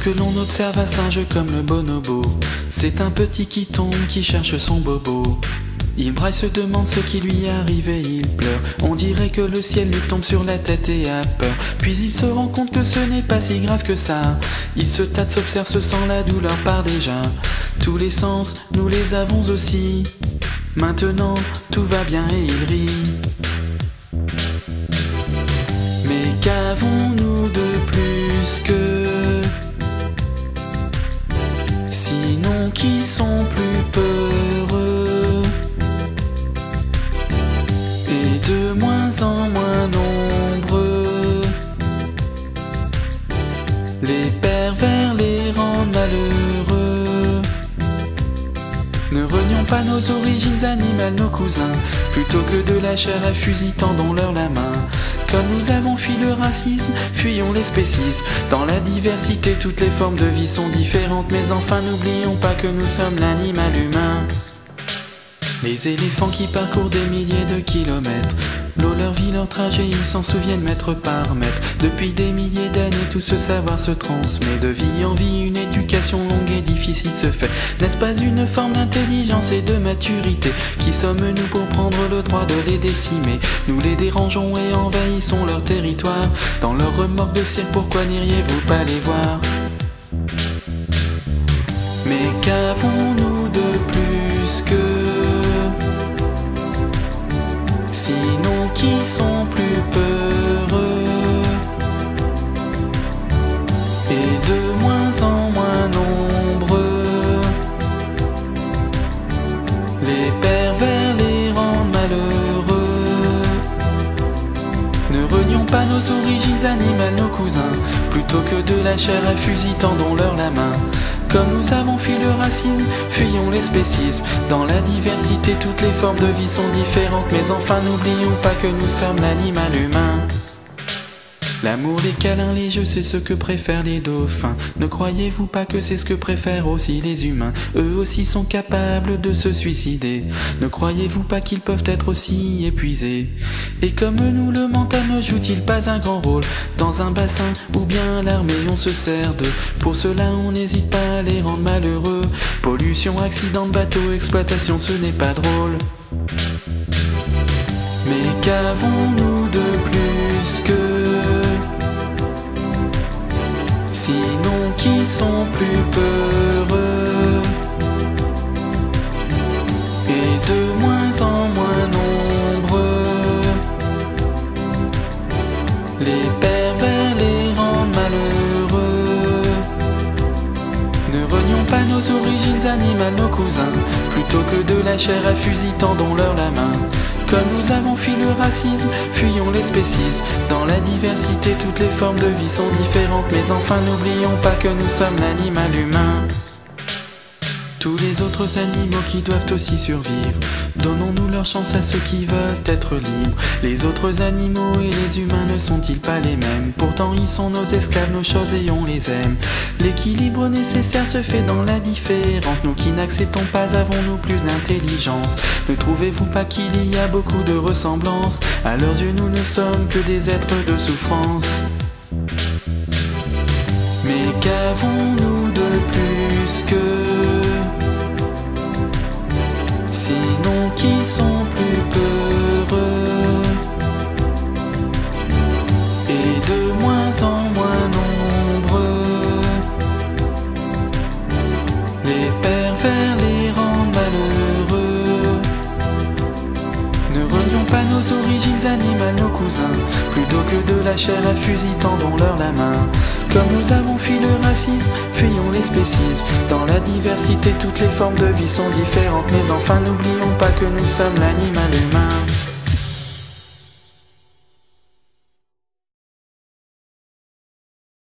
Lorsque l'on observe un singe comme le bonobo, c'est un petit qui tombe, qui cherche son bobo. Ibraille se demande ce qui lui arrive et il pleure. On dirait que le ciel lui tombe sur la tête et a peur. Puis il se rend compte que ce n'est pas si grave que ça. Il se tâte, s'observe, se sent la douleur part déjà. Tous les sens, nous les avons aussi. Maintenant, tout va bien et il rit. Mais qu'avons-nous de plus que sinon qui sont plus peureux et de moins en moins nombreux? Les pervers les rendent malheureux. Ne renions pas nos origines animales, nos cousins. Plutôt que de la chair à fusil, tendons-leur la main. Comme nous avons fui le racisme, fuyons les spécismes. Dans la diversité, toutes les formes de vie sont différentes. Mais enfin, n'oublions pas que nous sommes l'animal humain. Les éléphants qui parcourent des milliers de kilomètres, l'eau, leur vie, leur trajet, ils s'en souviennent mètre par mètre. Depuis des milliers d'années, tout ce savoir se transmet. De vie en vie, une éducation longue et difficile se fait. N'est-ce pas une forme d'intelligence et de maturité? Qui sommes-nous pour prendre le droit de les décimer? Nous les dérangeons et envahissons leur territoire. Dans leur remorque de cirque, pourquoi n'iriez-vous pas les voir? Mais qu'avons-nous de plus que sinon qui sont plus peureux et de moins en moins nombreux? Les pervers les rendent malheureux. Ne renions pas nos origines animales, nos cousins. Plutôt que de la chair à fusil, tendons-leur la main. Comme nous avons fui le racisme, fuyons les spécismes. Dans la diversité, toutes les formes de vie sont différentes. Mais enfin, n'oublions pas que nous sommes l'animal humain. L'amour, les câlins, les jeux, c'est ce que préfèrent les dauphins. Ne croyez-vous pas que c'est ce que préfèrent aussi les humains? Eux aussi sont capables de se suicider. Ne croyez-vous pas qu'ils peuvent être aussi épuisés? Et comme nous, le mental ne joue-t-il pas un grand rôle dans un bassin ou bien à l'armée on se sert d'eux? Pour cela on n'hésite pas à les rendre malheureux. Pollution, accident de bateau, exploitation, ce n'est pas drôle. Mais qu'avons-nous de plus que sinon qui sont plus peureux et de moins en moins nombreux? Les pervers les rendent malheureux. Ne renions pas nos origines animales, nos cousins. Plutôt que de la chair à fusil, tendons-leur la main. Comme nous avons fui le racisme, fuyons les spécismes. Dans la diversité, toutes les formes de vie sont différentes. Mais enfin, n'oublions pas que nous sommes l'animal humain. Tous les autres animaux qui doivent aussi survivre, donnons-nous leur chance à ceux qui veulent être libres. Les autres animaux et les humains ne sont-ils pas les mêmes? Pourtant ils sont nos esclaves, nos choses et on les aime. L'équilibre nécessaire se fait dans la différence. Nous qui n'acceptons pas avons-nous plus d'intelligence? Ne trouvez-vous pas qu'il y a beaucoup de ressemblances? À leurs yeux nous ne sommes que des êtres de souffrance. Mais qu'avons-nous de plus que sinon qui sont plus peureux et de moins en moins nombreux? Les pervers les rendent malheureux. Ne renions pas nos origines animales, nos cousins. Plutôt que de la chair à fusil, tendons-leur la main. Comme nous avons fui le racisme, fuyons les spécismes. Dans la diversité, toutes les formes de vie sont différentes. Mais enfin, n'oublions pas que nous sommes l'animal humain.